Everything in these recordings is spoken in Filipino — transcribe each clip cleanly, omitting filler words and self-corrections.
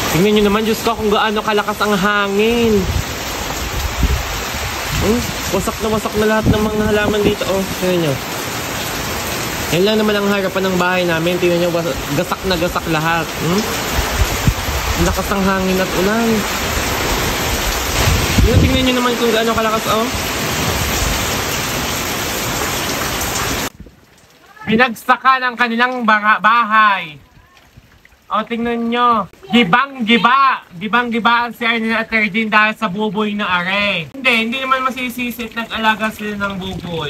Tingnan nyo naman, Diyos ko, kung gaano kalakas ang hangin. Wasak na lahat ng mga halaman dito. Oh, tingnan nyo. Yan lang naman ang harapan ng bahay namin. Tingnan nyo, gasak na gasak lahat. Lakas ng hangin at ulan. Tingnan nyo naman kung gaano kalakas, oh. Pinagsaka ng kanilang bahay. O, tingnan nyo. Gibang-giba. Gibang-giba ang si Arnel at Erdin dahil sa buboy na are. Hindi naman masisisit. Nag-alaga sila ng buboy.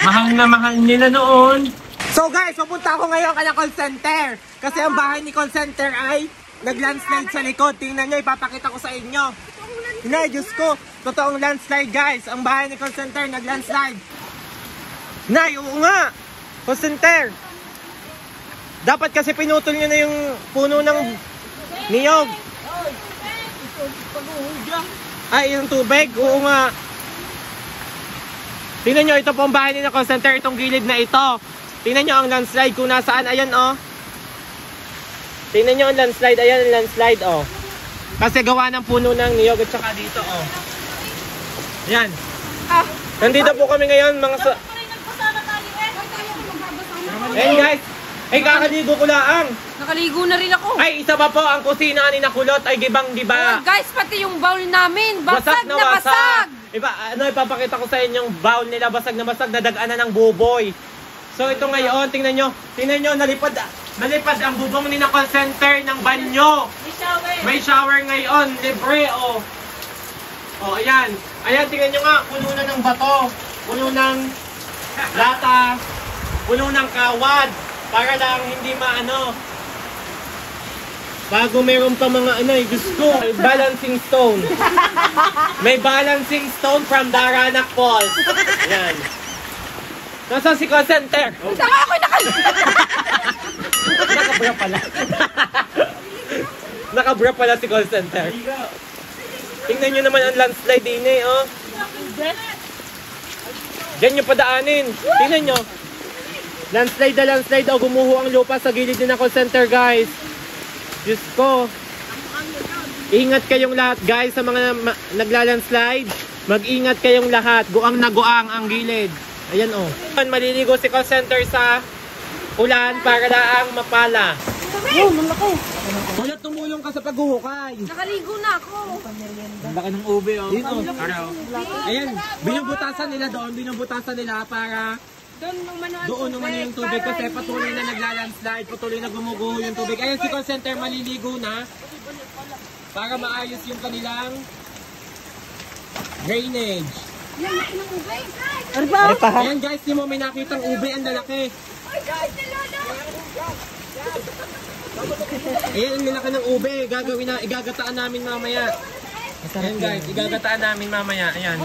Mahal na mahal nila noon. So guys, pupunta ako ngayon kaya call center. Kasi ang bahay ni call center ay nag-landslide sa likod. Tingnan nyo, ipapakita ko sa inyo. Hinay, Diyos ko. Totoong landslide guys. Ang bahay ni call center nag-landslide. Hinay, oo nga. Call center. Dapat kasi pinutol nyo na yung puno ng niyog. Ay, yung tubig? Oo nga. Tingnan nyo, ito po ang bahay nila call center. Itong gilid na ito. Tingnan nyo ang landslide kung nasaan. Ayan, oh. Tingnan nyo ang landslide. Ayan ang landslide, oh. Kasi gawa ng puno ng niyog at saka dito, oh. Ayan. Nandito po kami ngayon, mga sa... Ayan, guys. Ay, kakaligo ko lang. Nakaligo na rin ako. Ay, isa pa po, ang kusina ni Nakulot ay gibang-giba. Oh, guys, pati yung bowl namin, basag na basag. Ipapakita ko sa inyo yung bowl nila, basag na basag, nadagana ng buboy. So, ito ngayon, tingnan nyo, nalipad ang bubong ni na call center ng banyo. May shower ngayon, libre, oh. Oh, ayan. Ayan, tingnan nyo nga, puno na ng bato, puno ng lata, puno ng kawad. Para lang hindi maano. Bago meron pa mga Diyos ko, balancing stone. May balancing stone from Daranac Falls. Ayan. Nasaan si call center? Saka ako'y Nakabra pala. Nakabra pala si call center. Tingnan nyo naman ang landslide din oh. Diyan nyo padaanin. Tingnan nyo. Landslide na landslide daw, gumuho ang lupa sa gilid din ng call center guys. Diyos ko. Ingat kayong lahat guys sa mga nagla-landslide. Mag-ingat kayong lahat. Guang na guang ang gilid. Ayan oh. Maliligo si call center sa ulan para laang mapala. Oh, malaki. Kulot, tumulong ka sa paghuhukay. Nakaligo na ako. Ang laki ng ube oh. Dito. Ayan, binubutasan nila doon. Binubutasan nila para doon naman yung tubig kasi patuloy na nagla-landslide, patuloy na gumuguho yung tubig. Ayan si call center maliligo na para maayos yung kanilang drainage. Ayan guys, di mo may nakitang ube, ang lalaki. Ayan ang lalaki ng ube, igagataan namin mamaya. Ayan guys, igagataan namin mamaya. Ayan.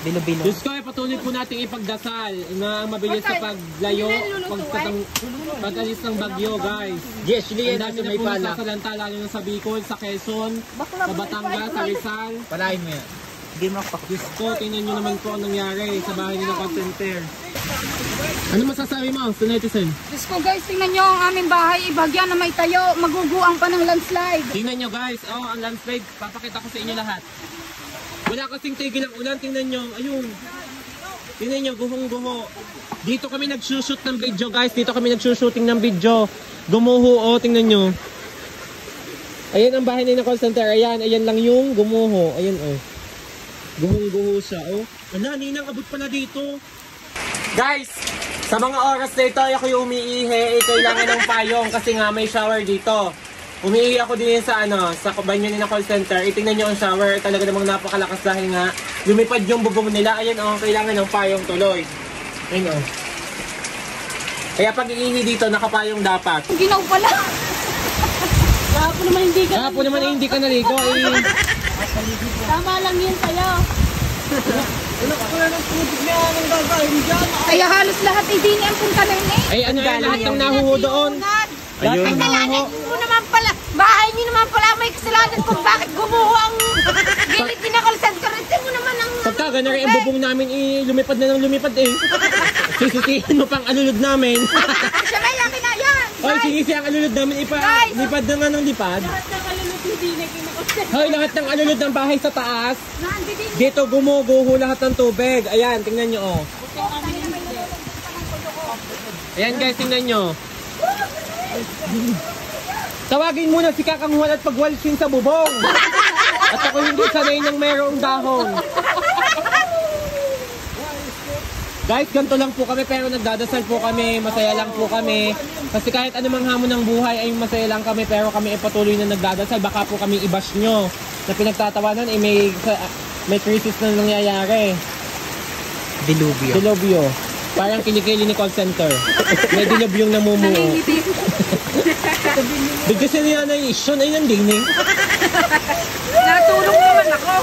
Bilo-bilo. Diyos ko, patuloy po natin ipagdasal na mabilis sa paglayo, pag-alis ng bagyo, guys. Yes, Lian, ang dami na po nasasalanta, lalo na sa Bicol, sa Quezon, sa Batangas, sa Rizal. Palain mo yan. Hindi mo ako. Diyos ko, tingnan nyo naman po ang nangyari sa bahay nila call center. Ano masasabi mo sa netizen? Diyos ko guys, tingnan nyo ang aming bahay, ibagyan na may tayo, maguguang pa ng landslide. Tingnan nyo guys, oh, ang landslide, papakita ko sa inyo lahat. Wala kasing tigil ang ulan, tingnan nyo, ayun. Tingnan nyo, guhong-guho. Dito kami nagsushoot ng video guys, dito kami nagsushooting ng video. Gumuho, oh, tingnan nyo. Ayan ang bahay nila call center, ayan lang yung gumuho, ayan oh. Guhong-guho siya, oh. Ala, ninang abot pala dito. Guys, sa mga oras na ito, ako yung umiihi, kailangan ng payong kasi nga may shower dito. Umiihi ako din sa sa banyo ni na call center. Itingnan nyo ang shower, talaga namang napakalakas dahil nga lumipad yung bubong nila. Ayan oh, kailangan ng payong tuloy. Ayan oh. Kaya pag iihi dito, nakapayong dapat. Ginaw pala. Kahapon naman hindi ka naligo. Tama lang yun sa'yo. Kaya halos lahat ay din ang punta na yun eh. Ay ano yan, lahat ng nahuho doon. Ayun. Ay kasalanan mo naman pala. Bahay niyo naman pala may kasalanan kung bakit gumuho ang gilid din na call center. Ito mo naman ang... Pagka ganari ang bubong namin, lumipad na ng lumipad eh. Sisisihin mo pang alulod namin. Siya may laki na yan. Hoy, sige siya ang alulod namin Guys! lipad na nga ng lipad. Hoy, lahat ng alulod ng bahay sa taas. Nandito. Dito gumuguho lahat ng tubig. Ayan, tingnan nyo oh. Ayan guys, tingnan nyo. Tawagin muna si Kakang Juan at pagwalsin sa bubong. At ako hindi sanay ng mayroong dahon. Guys, ganito lang po kami pero nagdadasal po kami, masaya lang po kami. Kasi kahit anumang hamon ng buhay ay masaya lang kami pero kami ay patuloy na nagdadasal. Baka po kami i-bash nyo na pinagtatawanan eh may crisis na nangyayari. Dilubyo. Dilubyo. Parang kilikili ni call center. May dilubyong namumuo. Bigla siya niya na yung isyon ay nandining. Natulong naman ako.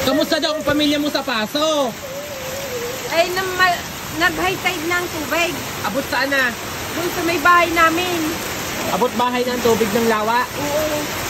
Kamusta daw ang pamilya mo sa Paso? Ay, nag-high tide ng tubig. Abot saan na? Doon sa may bahay namin. Abot bahay ng tubig ng lawa? Oo.